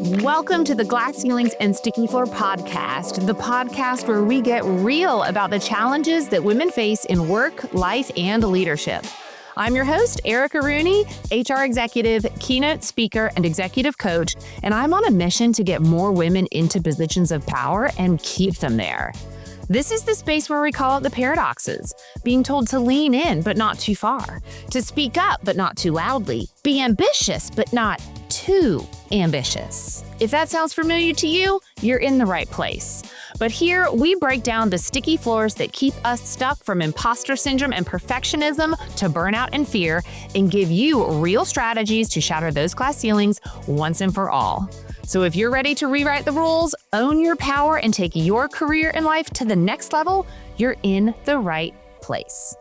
Welcome to the Glass Ceilings and Sticky Floor podcast, the podcast where we get real about the challenges that women face in work, life, and leadership. I'm your host, Erica Rooney, HR executive, keynote speaker, and executive coach, and I'm on a mission to get more women into positions of power and keep them there. This is the space where we call it the paradoxes, being told to lean in, but not too far, to speak up, but not too loudly, be ambitious, but not too ambitious. If that sounds familiar to you, you're in the right place. But here, we break down the sticky floors that keep us stuck from imposter syndrome and perfectionism to burnout and fear, and give you real strategies to shatter those glass ceilings once and for all. So if you're ready to rewrite the rules, own your power, and take your career and life to the next level, you're in the right place.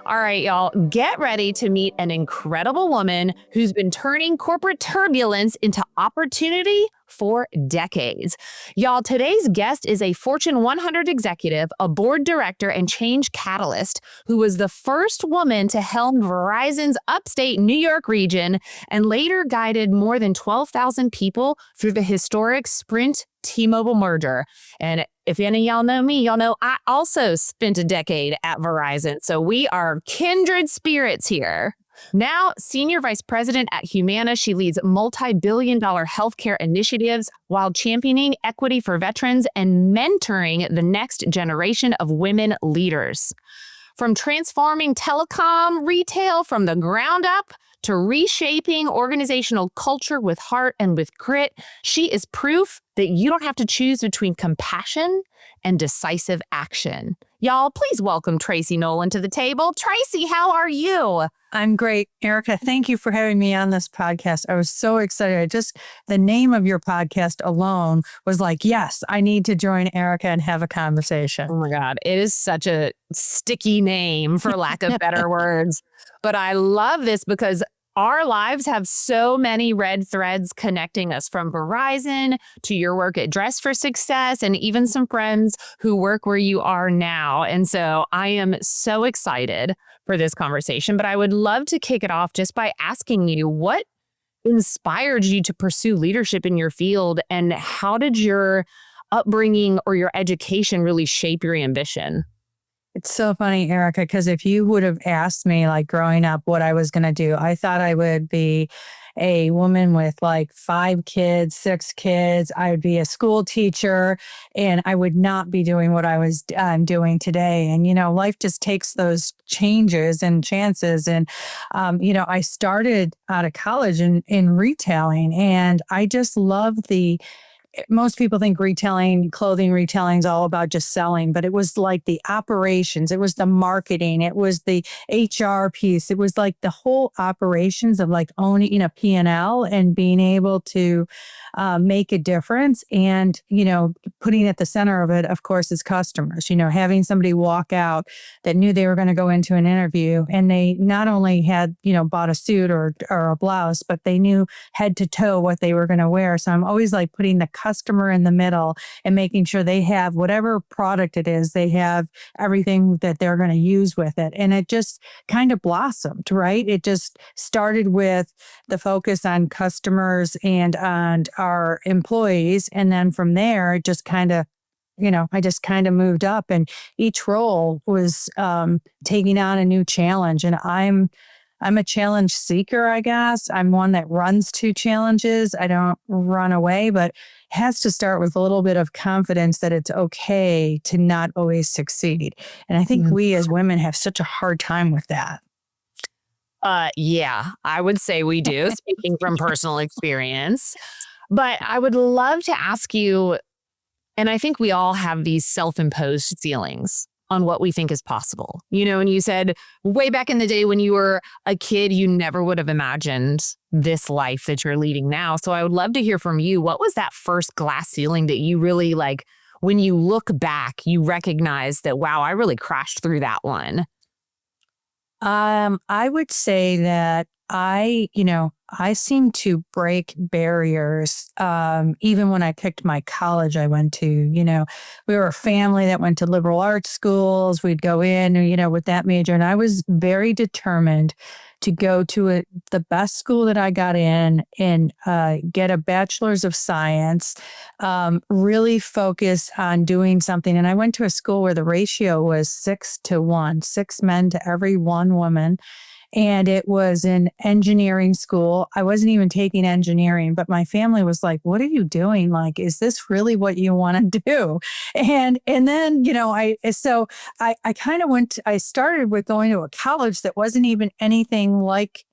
All right, y'all, get ready to meet an incredible woman who's been turning corporate turbulence into opportunity for decades. Y'all, today's guest is a Fortune 100 executive, a board director, and change catalyst who was the first woman to helm Verizon's upstate New York region and later guided more than 12,000 people through the historic Sprint T-Mobile merger. And if any of y'all know me, y'all know I also spent a decade at Verizon. So we are kindred spirits here. Now, Senior Vice President at Humana, she leads multi-billion-dollar healthcare initiatives while championing equity for veterans and mentoring the next generation of women leaders. From transforming telecom retail from the ground up to reshaping organizational culture with heart and with grit, she is proof that you don't have to choose between compassion and decisive action. Y'all, please welcome Tracy Nolan to the table. Tracy, how are you? I'm great, Erica. Thank you for having me on this podcast. I was so excited. The name of your podcast alone was like, yes, I need to join Erica and have a conversation. Oh my God, it is such a sticky name, for lack of better words. But I love this because our lives have so many red threads connecting us, from Verizon to your work at Dress for Success and even some friends who work where you are now. And so I am so excited for this conversation, but I would love to kick it off just by asking you, what inspired you to pursue leadership in your field, and how did your upbringing or your education really shape your ambition? It's so funny, Erica, because if you would have asked me, like growing up, what I was going to do, I thought I would be a woman with like 5 kids, 6 kids. I would be a school teacher, and I would not be doing what I was doing today. And, life just takes those changes and chances. And, I started out of college in retailing, and I just love most people think clothing retailing is all about just selling, but it was like the operations, it was the marketing, it was the HR piece. It was like the whole operations of like owning a P&L and being able to make a difference. And, putting at the center of it, of course, is customers, having somebody walk out that knew they were going to go into an interview, and they not only had, bought a suit or a blouse, but they knew head to toe what they were going to wear. So I'm always like putting the customer in the middle and making sure they have whatever product it is, they have everything that they're going to use with it. And it just kind of blossomed, right? It just started with the focus on customers and on our employees. And then from there, it just kind of, I just kind of moved up, and each role was taking on a new challenge. And I'm a challenge seeker, I guess. I'm one that runs to challenges. I don't run away, but it has to start with a little bit of confidence that it's okay to not always succeed. And I think we as women have such a hard time with that. Yeah, I would say we do, speaking from personal experience. But I would love to ask you, and I think we all have these self-imposed ceilings on what we think is possible. And you said way back in the day when you were a kid, you never would have imagined this life that you're leading now. So I would love to hear from you. What was that first glass ceiling that you really, like, when you look back, you recognize that, wow, I really crashed through that one? I would say that I I seemed to break barriers. Even when I picked my college I went to, we were a family that went to liberal arts schools. We'd go in, with that major. And I was very determined to go to the best school that I got in and get a bachelor's of science, really focus on doing something. And I went to a school where the ratio was 6-1, 6 men to every 1 woman. And it was an engineering school. I wasn't even taking engineering, but my family was like, what are you doing? Like, is this really what you want to do? And then, I kind of I started with going to a college that wasn't even anything like,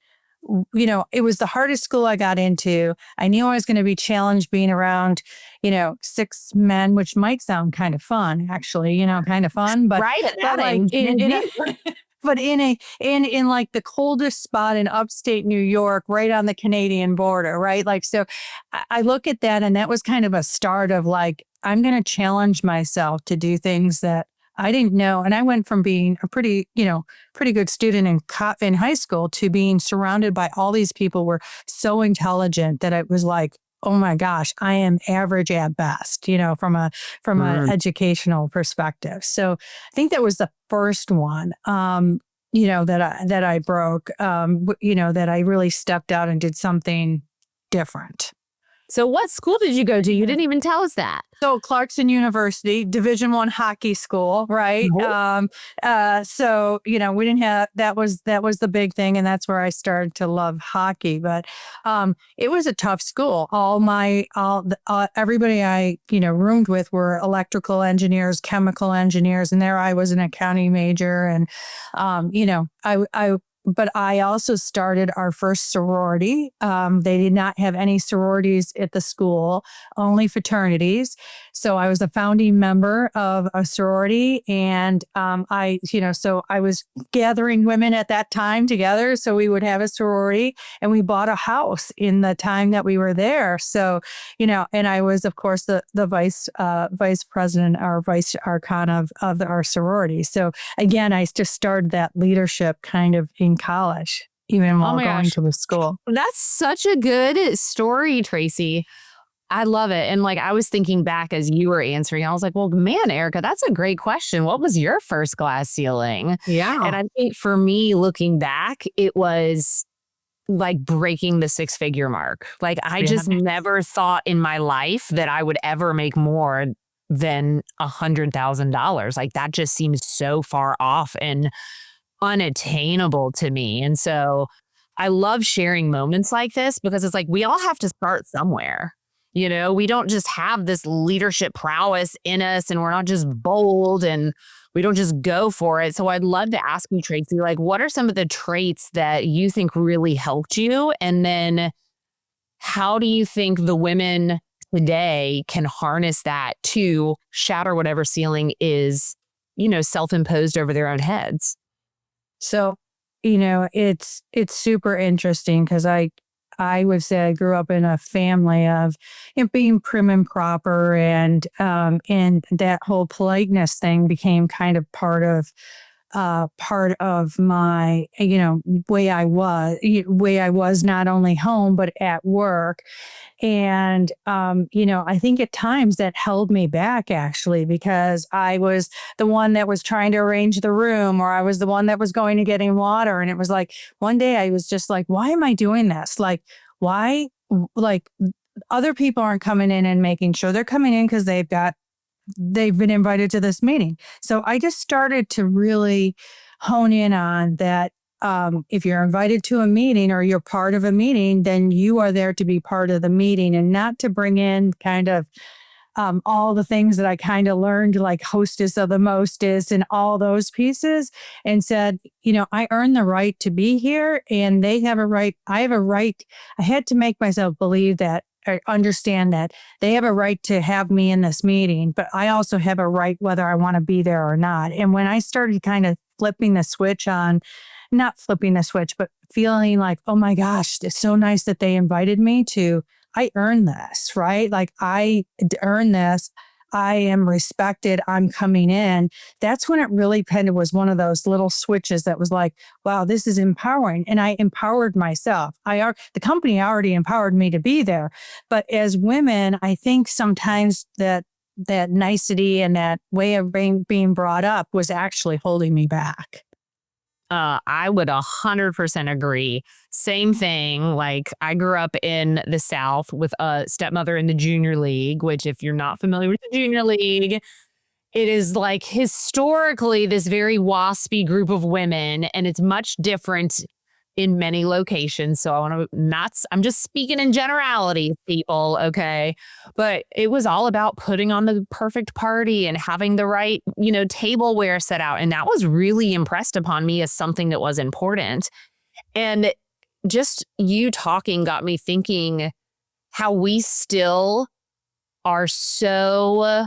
it was the hardest school I got into. I knew I was going to be challenged being around, 6 men, which might sound kind of fun, actually, kind of fun, but right at that like age. but in like the coldest spot in upstate New York, right on the Canadian border, right? Like, so I look at that, and that was kind of a start of like, I'm going to challenge myself to do things that I didn't know. And I went from being a pretty good student in high school to being surrounded by all these people who were so intelligent that it was like, oh my gosh, I am average at best, from an educational perspective. So I think that was the first one, that I broke, that I really stepped out and did something different. So what school did you go to? You didn't even tell us that. So Clarkson University, Division I hockey school, right? So we didn't have that was the big thing, and that's where I started to love hockey. But it was a tough school. Everybody I roomed with were electrical engineers, chemical engineers, and there I was an accounting major, and but I also started our first sorority. They did not have any sororities at the school, only fraternities. So I was a founding member of a sorority, and so I was gathering women at that time together. So we would have a sorority, and we bought a house in the time that we were there. So, and I was, of course, the vice president or vice archon of our sorority. So again, I just started that leadership kind of in college, even while going to the school. That's such a good story, Tracy. I love it. And like, I was thinking back as you were answering, I was like, well, man, Erica, that's a great question. What was your first glass ceiling? Yeah. And I think for me, looking back, it was like breaking the 6-figure mark. Like, I just never thought in my life that I would ever make more than $100,000. Like, that just seems so far off and unattainable to me. And so I love sharing moments like this, because it's like, we all have to start somewhere. We don't just have this leadership prowess in us, and we're not just bold, and we don't just go for it. So I'd love to ask you, Tracy, like, what are some of the traits that you think really helped you? And then how do you think the women today can harness that to shatter whatever ceiling is, self-imposed over their own heads? So, it's super interesting, because I would say I grew up in a family of being prim and proper, and that whole politeness thing became kind of part of my way I was not only home but at work. And I think at times that held me back, actually, because I was the one that was trying to arrange the room, or I was the one that was going to get in water. And it was like, one day I was just like, why am I doing this? Like, why? Like, other people aren't coming in and making sure. They're coming in because they've been invited to this meeting. So I just started to really hone in on that. If you're invited to a meeting, or you're part of a meeting, then you are there to be part of the meeting, and not to bring in kind of all the things that I kind of learned, like hostess of the mostest and all those pieces, and said, I earn the right to be here, and they have a right. I have a right. I had to make myself believe that, or understand that they have a right to have me in this meeting, but I also have a right whether I want to be there or not. And when I started kind of flipping the switch on, not flipping the switch, but feeling like, oh my gosh, it's so nice that they invited me to, I earned this, right? Like, I earned this. I am respected, I'm coming in. That's when it really kind of was one of those little switches that was like, wow, this is empowering. And I empowered myself. The company already empowered me to be there. But as women, I think sometimes that nicety and that way of being brought up was actually holding me back. I would 100% agree. Same thing. Like, I grew up in the South with a stepmother in the junior league, which, if you're not familiar with the junior league, it is like historically this very waspy group of women, and it's much different in many locations. So I'm just speaking in generalities, people, okay? But it was all about putting on the perfect party and having the right, tableware set out. And that was really impressed upon me as something that was important. And just you talking got me thinking how we still are so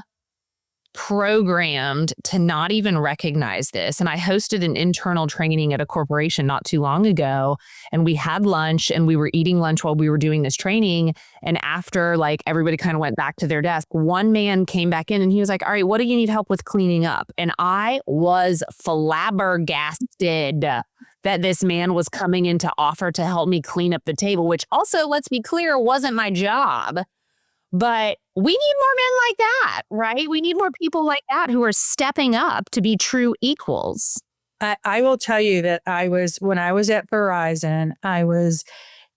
programmed to not even recognize this. And I hosted an internal training at a corporation not too long ago, and we had lunch, and we were eating lunch while we were doing this training. And after, like, everybody kind of went back to their desk, one man came back in and he was like, all right, what do you need help with cleaning up? And I was flabbergasted that this man was coming in to offer to help me clean up the table, which also, let's be clear, wasn't my job. But we need more men like that, right? We need more people like that who are stepping up to be true equals. I will tell you that when I was at Verizon, I was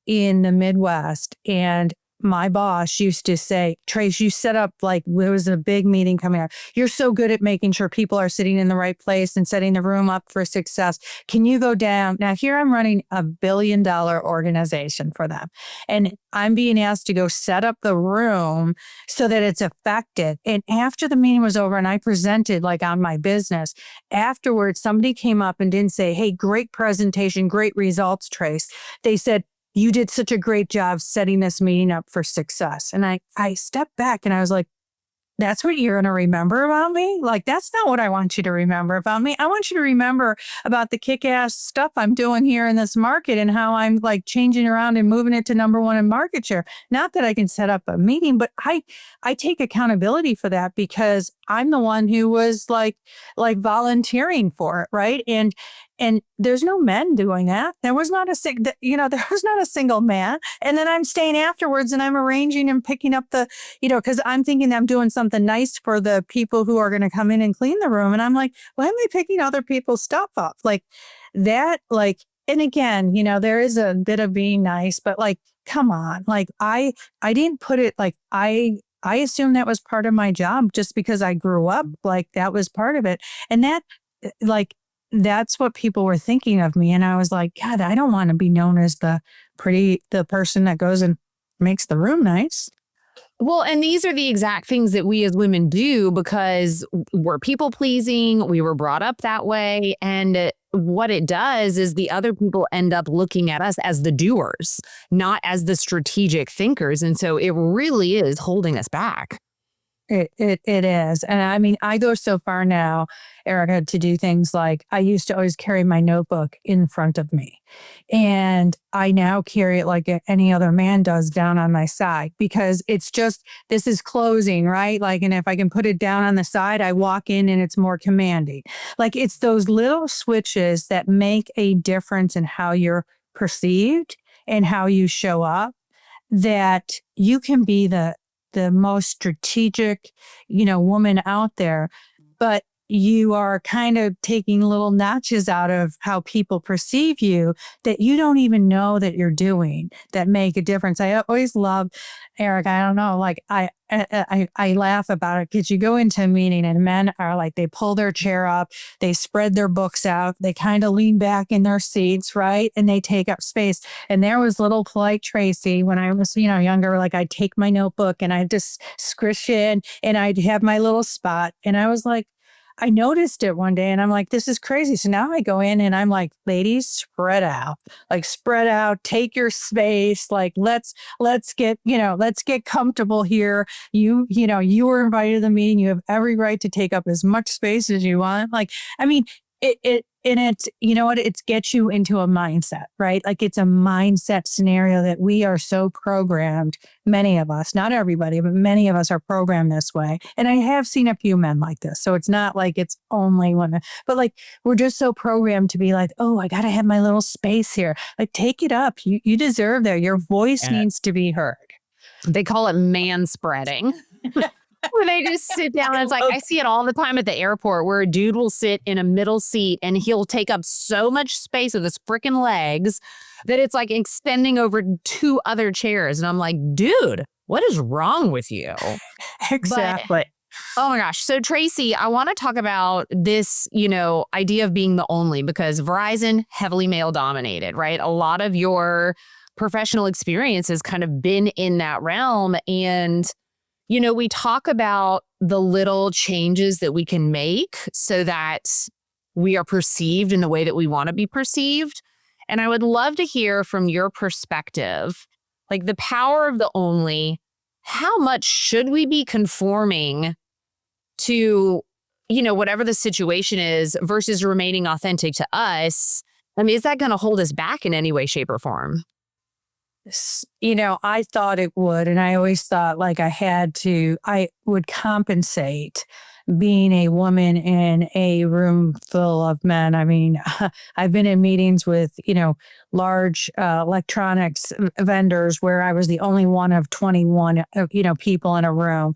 in the Midwest, and my boss used to say, Trace, you set up, like, there was a big meeting coming up. You're so good at making sure people are sitting in the right place and setting the room up for success. Can you go down? Now, here I'm running a $1 billion organization for them, and I'm being asked to go set up the room so that it's effective. And after the meeting was over and I presented, like, on my business, afterwards, somebody came up and didn't say, hey, great presentation, great results, Trace. They said, you did such a great job setting this meeting up for success. And I stepped back and I was like, that's what you're going to remember about me? Like, that's not what I want you to remember about me. I want you to remember about the kick-ass stuff I'm doing here in this market and how I'm, like, changing around and moving it to number one in market share. Not that I can set up a meeting, but I take accountability for that because I'm the one who was like volunteering for it, right? And there's no men doing that. There was not a single man. And then I'm staying afterwards and I'm arranging and picking up because I'm thinking I'm doing something nice for the people who are going to come in and clean the room. And I'm like, why am I picking other people's stuff up? Like that, and again, there is a bit of being nice, but, like, come on. Like, I didn't put it, like, I assumed that was part of my job just because I grew up, like, that was part of it. And that, like, that's what people were thinking of me. And I was like, God, I don't want to be known as the person that goes and makes the room nice. Well, and these are the exact things that we as women do because we're people pleasing. We were brought up that way. And what it does is the other people end up looking at us as the doers, not as the strategic thinkers. And so it really is holding us back. It is. And I mean, I go so far now, Erica, to do things like I used to always carry my notebook in front of me. And I now carry it like any other man does down on my side because it's just, this is closing, right? Like, and if I can put it down on the side, I walk in and it's more commanding. Like, it's those little switches that make a difference in how you're perceived and how you show up, that you can be the most strategic, woman out there, but you are kind of taking little notches out of how people perceive you that you don't even know that you're doing that make a difference. I always love, Eric, I don't know, like I laugh about it because you go into a meeting and men are like, they pull their chair up, they spread their books out, they kind of lean back in their seats, right? And they take up space. And there was little polite Tracy when I was, younger, like I'd take my notebook and I'd just squish in and I'd have my little spot. And I was like, I noticed it one day and I'm like, this is crazy. So now I go in and I'm like, ladies, spread out, take your space. Like, let's get comfortable here. You were invited to the meeting. You have every right to take up as much space as you want. Like, I mean, And it's, you know what, it gets you into a mindset, right? Like it's a mindset scenario that we are so programmed. Many of us, not everybody, but many of us are programmed this way. And I have seen a few men like this. So it's not like it's only women, but like, we're just so programmed to be like, oh, I got to have my little space here. Like, take it up. You deserve that. Your voice needs to be heard. They call it manspreading. Where they just sit down and it's like, I see it all the time at the airport where a dude will sit in a middle seat and he'll take up so much space with his freaking legs that it's like extending over 2 other chairs. And I'm like, dude, what is wrong with you? Exactly. Oh my gosh. So Tracy, I want to talk about this, idea of being the only, because Verizon, heavily male dominated, right? A lot of your professional experience has kind of been in that realm. And we talk about the little changes that we can make so that we are perceived in the way that we want to be perceived. And I would love to hear from your perspective, like the power of the only, how much should we be conforming to, whatever the situation is versus remaining authentic to us? I mean, is that going to hold us back in any way, shape, or form? I thought it would. And I always thought like I would compensate being a woman in a room full of men. I mean, I've been in meetings with, large electronics vendors where I was the only one of 21, people in a room.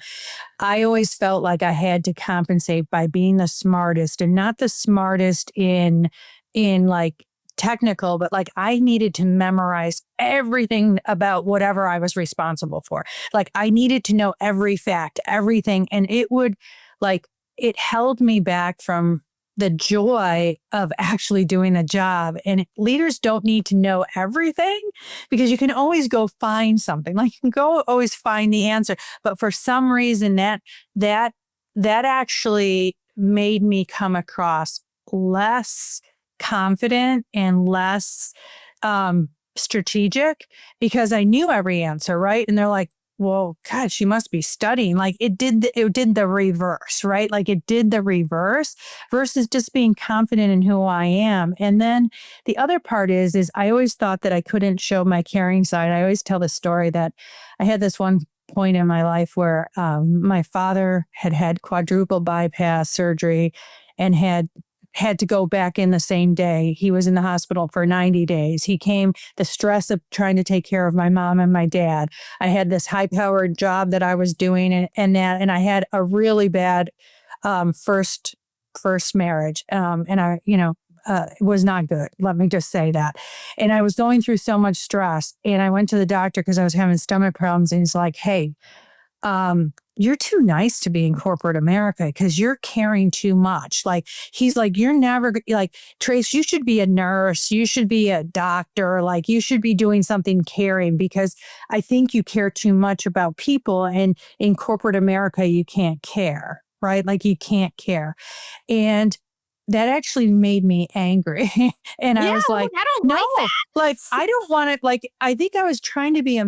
I always felt like I had to compensate by being the smartest, and not the smartest in like technical, but like I needed to memorize everything about whatever I was responsible for. Like I needed to know every fact, everything. And it held me back from the joy of actually doing the job. And leaders don't need to know everything, because you can always go find something. Like you can go always find the answer. But for some reason that actually made me come across less confident and less strategic, because I knew every answer, right? And they're like, well, God, she must be studying. Like it did the reverse, right? Like it did the reverse versus just being confident in who I am. And then the other part is I always thought that I couldn't show my caring side. I always tell the story that I had this one point in my life where my father had quadruple bypass surgery and had to go back in the same day. He was in the hospital for 90 days. He came, the stress of trying to take care of my mom and my dad. I had this high-powered job that I was doing, and I had a really bad first marriage. And I, it was not good. Let me just say that. And I was going through so much stress, and I went to the doctor because I was having stomach problems, and he's like, hey, you're too nice to be in corporate America because you're caring too much. Like, he's like, you're never like, Trace, you should be a nurse. You should be a doctor. Like, you should be doing something caring, because I think you care too much about people. And in corporate America, you can't care, right? Like, you can't care. And that actually made me angry. And I was like, I don't no, like that. like, I don't want it. Like, I think I was trying to be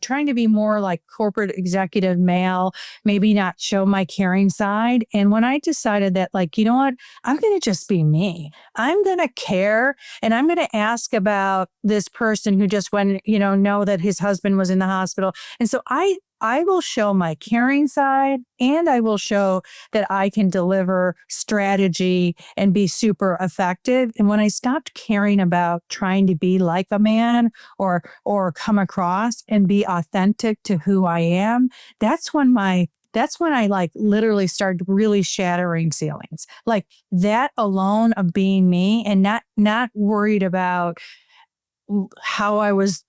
trying to be more like corporate executive male, maybe not show my caring side. And when I decided that, like, you know what, I'm going to just be me. I'm going to care. And I'm going to ask about this person who just went, know that his husband was in the hospital. And so I will show my caring side, and I will show that I can deliver strategy and be super effective. And when I stopped caring about trying to be like a man or come across and be authentic to who I am, that's when I like literally started really shattering ceilings. Like that alone of being me and not worried about how I was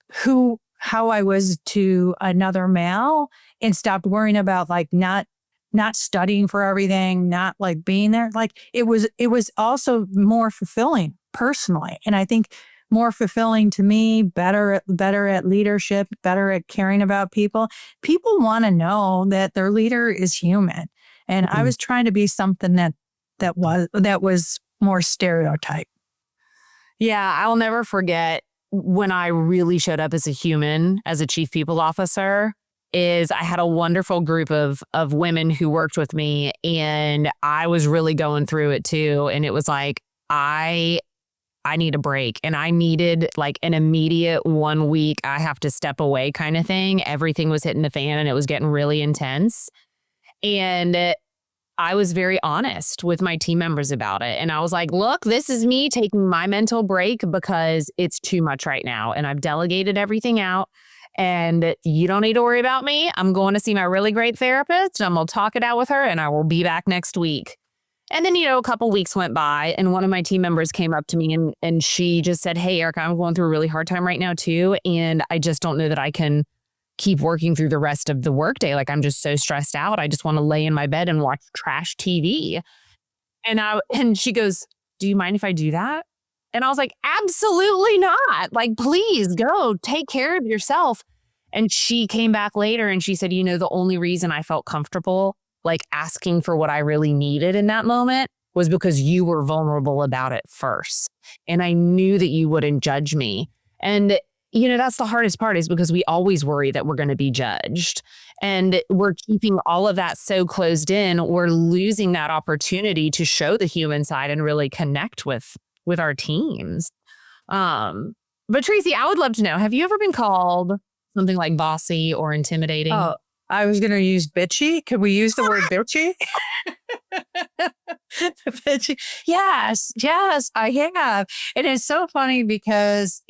to another male, and stopped worrying about like not studying for everything, not like being there. Like it was also more fulfilling personally. And I think more fulfilling to me, better at leadership, better at caring about people. People want to know that their leader is human. And I was trying to be something that was more stereotype. Yeah, I'll never forget when I really showed up as a human, as a chief people officer. is I had a wonderful group of women who worked with me, and I was really going through it too. And it was like, I need a break, and I needed like an immediate 1 week, I have to step away kind of thing. Everything was hitting the fan and it was getting really intense. And I was very honest with my team members about it. And I was like, look, this is me taking my mental break because it's too much right now. And I've delegated everything out. And you don't need to worry about me. I'm going to see my really great therapist. And I'm going to talk it out with her, and I will be back next week. And then, a couple weeks went by, and one of my team members came up to me and she just said, hey, Erica, I'm going through a really hard time right now too. And I just don't know that I can keep working through the rest of the workday. Like, I'm just so stressed out. I just want to lay in my bed and watch trash TV. And she goes, do you mind if I do that? And I was like, absolutely not. Like, please go take care of yourself. And she came back later and she said, the only reason I felt comfortable like asking for what I really needed in that moment was because you were vulnerable about it first. And I knew that you wouldn't judge me. And that's the hardest part, is because we always worry that we're going to be judged, and we're keeping all of that so closed in. We're losing that opportunity to show the human side and really connect with our teams. But Tracy, I would love to know, have you ever been called something like bossy or intimidating? Oh, I was going to use bitchy. Could we use the word bitchy? Bitchy. Yes, I have. And it's so funny because,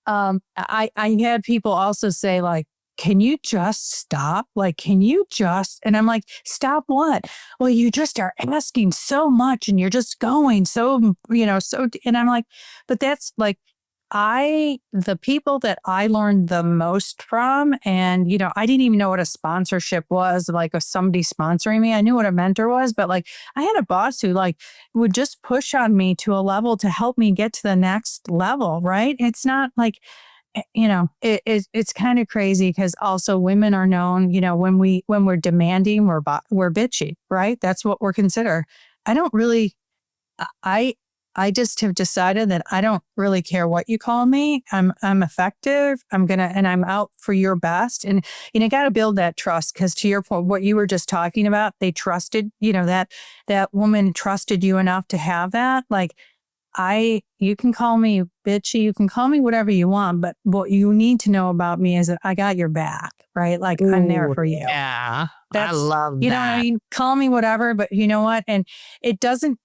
I had people also say like, can you just stop? Like, can you just, and I'm like, stop what? Well, you just are asking so much and you're just going so, and I'm like, but that's like, the people that I learned the most from, and, I didn't even know what a sponsorship was, like of somebody sponsoring me. I knew what a mentor was, but like I had a boss who like would just push on me to a level to help me get to the next level. Right. It's not like, it's kind of crazy because also women are known, when we're demanding, we're bitchy, right? That's what we're considered. I just have decided that I don't really care what you call me. I'm effective. And I'm out for your best. And got to build that trust, because to your point, what you were just talking about, they trusted, that woman trusted you enough to have that. Like, you can call me bitchy, you can call me whatever you want, but what you need to know about me is that I got your back, right? Like, I'm there for you. Yeah. I love that. You know what I mean? Call me whatever, but you know what? And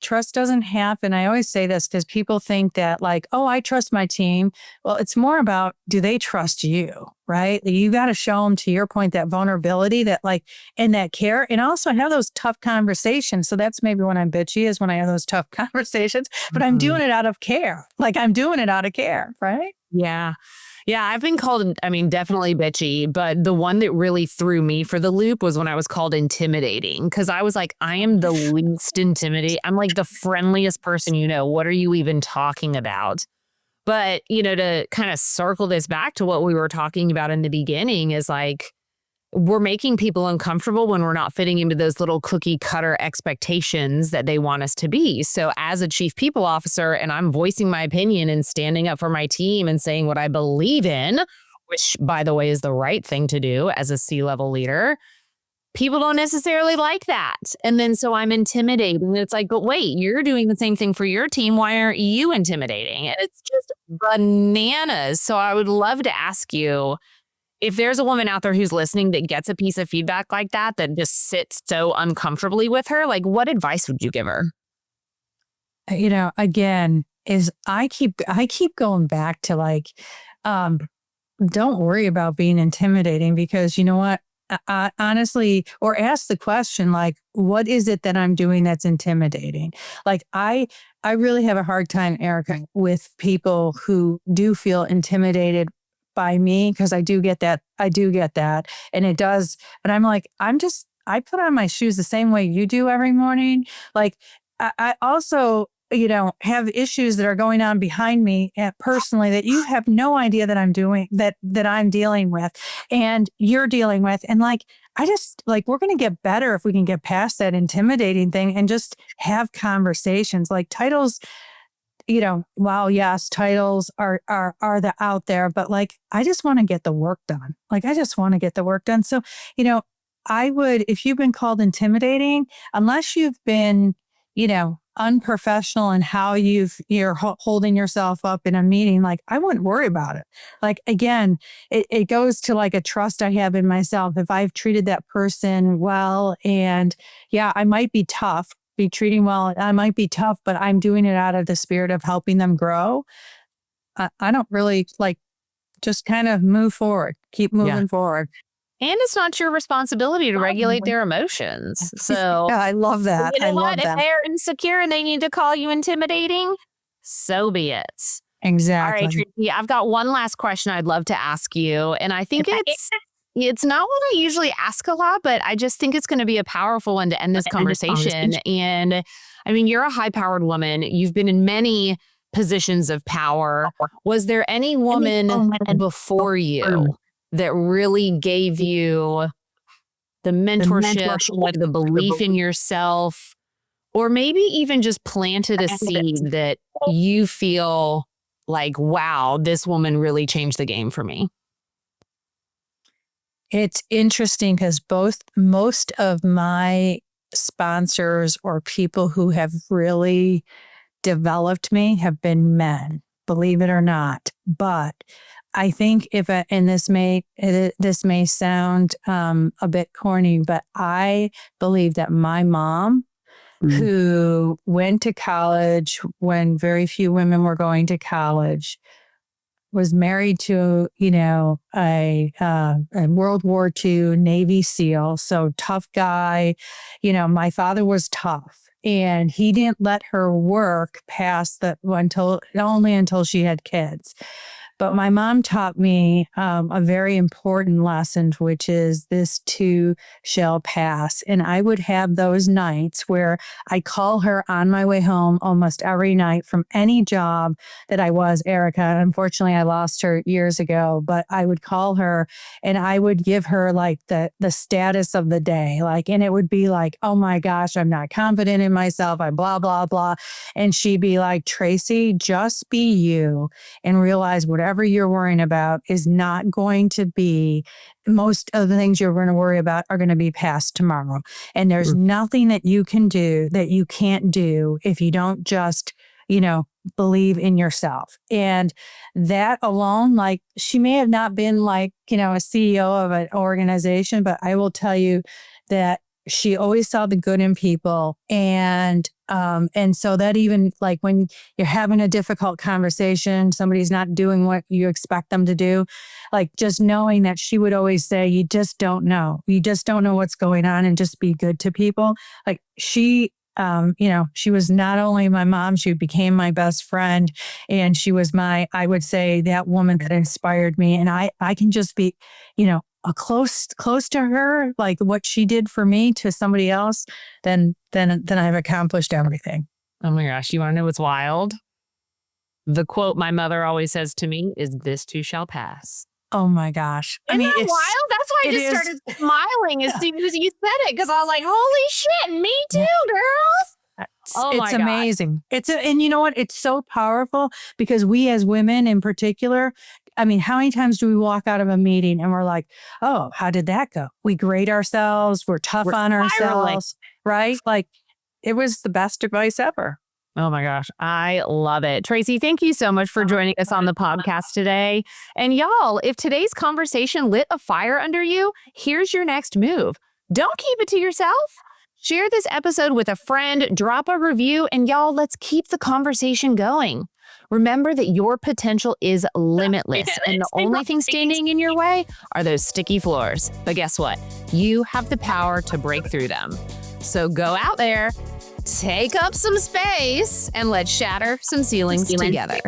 trust doesn't happen. I always say this because people think that like, oh, I trust my team. Well, it's more about, do they trust you, right? You got to show them, to your point, that vulnerability, that like, and that care, and also have those tough conversations. So that's maybe when I'm bitchy, is when I have those tough conversations, but I'm doing it out of care. Like, I'm doing it out of care, right? Yeah. Yeah, I've been called, definitely bitchy, but the one that really threw me for the loop was when I was called intimidating, because I was like, I am the least intimidating. I'm like the friendliest person, what are you even talking about? But, to kind of circle this back to what we were talking about in the beginning, is like, we're making people uncomfortable when we're not fitting into those little cookie cutter expectations that they want us to be. So as a chief people officer, and I'm voicing my opinion and standing up for my team and saying what I believe in, which, by the way, is the right thing to do as a C-level leader, people don't necessarily like that. And then so I'm intimidating. It's like, but wait, you're doing the same thing for your team. Why aren't you intimidating? And it's just bananas. So I would love to ask you, if there's a woman out there who's listening that gets a piece of feedback like that just sits so uncomfortably with her, like, what advice would you give her? Again, is I keep going back to like, don't worry about being intimidating, because you know what? I honestly, or ask the question, like, what is it that I'm doing that's intimidating? Like, I really have a hard time, Erica, with people who do feel intimidated by me, because I do get that. And it does. But I'm like, I put on my shoes the same way you do every morning. Like, I also, have issues that are going on behind me personally that you have no idea that I'm doing, that I'm dealing with, and you're dealing with. And like, I just like, we're going to get better if we can get past that intimidating thing and just have conversations. Like, titles, while yes, titles are out there, but like, I just want to get the work done. Like, I just want to get the work done. So, I would, if you've been called intimidating, unless you've been, unprofessional in how you're holding yourself up in a meeting, like, I wouldn't worry about it. Like, again, it goes to like a trust I have in myself. If I've treated that person well, and yeah, I might be tough, be treating well, I might be tough, but I'm doing it out of the spirit of helping them grow. I don't really just kind of move forward, keep moving forward. And it's not your responsibility to regulate their emotions. So yeah, I love that. You know what? If they're insecure and they need to call you intimidating, so be it. Exactly. All right, Tracy, I've got one last question I'd love to ask you. And I think it's not what I usually ask a lot, but I just think it's going to be a powerful one to end this conversation. And I mean, you're a high-powered woman. You've been in many positions of power. Was there any woman before you that really gave you the mentorship, like the belief in yourself, or maybe even just planted a seed that you feel like, wow, this woman really changed the game for me? It's interesting because most of my sponsors or people who have really developed me have been men, believe it or not. But I think and this may sound a bit corny, but I believe that my mom, who went to college when very few women were going to college, was married to, a World War II Navy SEAL. So tough guy. My father was tough, and he didn't let her work past until she had kids. But my mom taught me a very important lesson, which is this too shall pass. And I would have those nights where I call her on my way home almost every night from any job that I was, Erica. Unfortunately, I lost her years ago, but I would call her and I would give her like the status of the day. And it would be like, oh my gosh, I'm not confident in myself. I blah, blah, blah. And she'd be like, Tracy, just be you and realize whatever you're worrying about is not going to be, most of the things you're going to worry about are going to be past tomorrow. And there's nothing that you can do that you can't do if you don't just, believe in yourself. And that alone, she may have not been a CEO of an organization, but I will tell you that she always saw the good in people. And so that even when you're having a difficult conversation, somebody's not doing what you expect them to do, just knowing that she would always say, you just don't know. You just don't know what's going on, and just be good to people. She was not only my mom, she became my best friend, and she was I would say, that woman that inspired me. And I can just be, close to her, like what she did for me to somebody else, then I've accomplished everything. Oh my gosh. You want to know what's wild? The quote my mother always says to me is, "This too shall pass." Oh my gosh. Isn't that wild? That's why I just started smiling as soon as you said it, because I was like, holy shit, me too, girls. It's amazing. And you know what? It's so powerful because we as women in particular, I mean, how many times do we walk out of a meeting and we're like, oh, how did that go? We grade ourselves. We're tough on ourselves, right? It was the best advice ever. Oh my gosh. I love it. Tracy, thank you so much for joining us on the podcast today. And y'all, if today's conversation lit a fire under you, here's your next move. Don't keep it to yourself. Share this episode with a friend, drop a review, and y'all, let's keep the conversation going. Remember that your potential is limitless, and the only thing standing in your way are those sticky floors. But guess what? You have the power to break through them. So go out there, take up some space, and let's shatter some ceilings together.